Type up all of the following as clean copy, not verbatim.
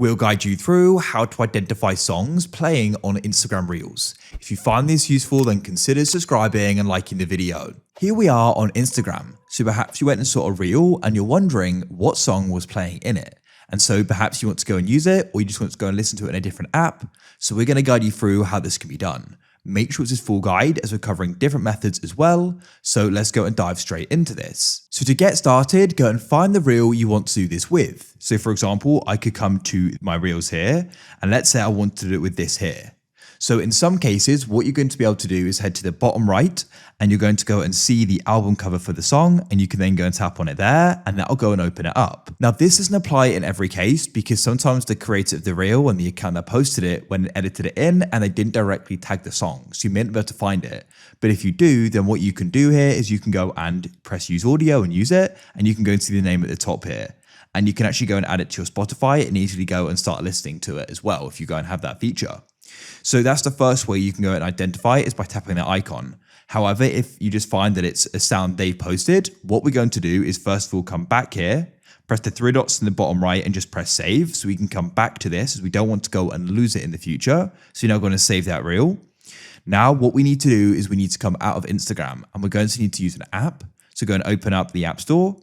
We'll guide you through how to identify songs playing on Instagram Reels. If you find this useful, then consider subscribing and liking the video. Here we are on Instagram, so perhaps you went and saw a reel and you're wondering what song was playing in it. And so perhaps you want to go and use it, or you just want to go and listen to it in a different app. So we're going to guide you through how this can be done. Make sure it's a full guide as we're covering different methods as well. So let's go and dive straight into this. So to get started, go and find the reel you want to do this with. So for example, I could come to my reels here, and let's say I want to do it with this here. So in some cases, what you're going to be able to do is head to the bottom right, and you're going to go and see the album cover for the song, and you can then go and tap on it there, and that'll go and open it up. Now, this doesn't apply in every case because sometimes the creator of the reel and the account that posted it went and edited it in, and they didn't directly tag the song, so you may not be able to find it. But if you do, then what you can do here is you can go and press use audio and use it, and you can go and see the name at the top here. And you can actually go and add it to your Spotify and easily go and start listening to it as well if you go and have that feature. So that's the first way you can go and identify it, is by tapping that icon. However, if you just find that it's a sound they posted, what we're going to do is first of all come back here, press the three dots in the bottom right and just press save, so we can come back to this as we don't want to go and lose it in the future. So you're now going to save that reel. Now what we need to do is we need to come out of Instagram, and we're going to need to use an app. So go and open up the App Store.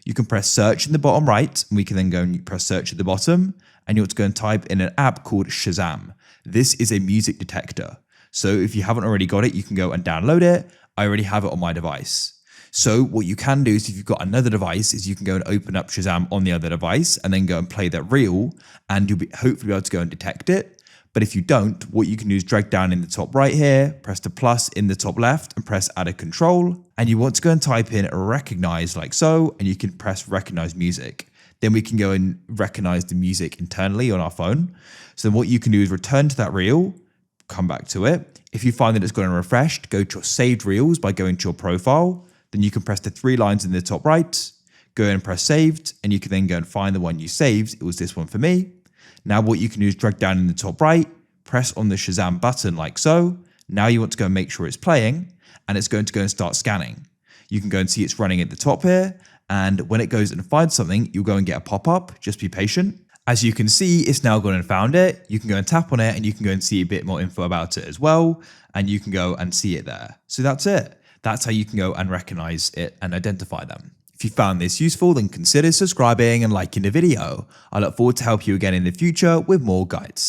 You can press search in the bottom right, and we can then go and press search at the bottom, and you want to go and type in an app called Shazam. This is a music detector. So if you haven't already got it, you can go and download it. I already have it on my device. So what you can do is if you've got another device, is you can go and open up Shazam on the other device and then go and play that reel, and you'll hopefully be able to go and detect it. But if you don't, what you can do is drag down in the top right here, press the plus in the top left and press add a control. And you want to go and type in recognize like so, and you can press recognize music. Then we can go and recognize the music internally on our phone. So then what you can do is return to that reel, come back to it. If you find that it's gone and refreshed, go to your saved reels by going to your profile. Then you can press the three lines in the top right, go and press saved, and you can then go and find the one you saved. It was this one for me. Now what you can do is drag down in the top right, press on the Shazam button like so. Now you want to go and make sure it's playing, and it's going to go and start scanning. You can go and see it's running at the top here. And when it goes and finds something, you'll go and get a pop-up. Just be patient. As you can see, it's now gone and found it. You can go and tap on it, and you can go and see a bit more info about it as well. And you can go and see it there. So that's it. That's how you can go and recognize it and identify them. If you found this useful, then consider subscribing and liking the video. I look forward to help you again in the future with more guides.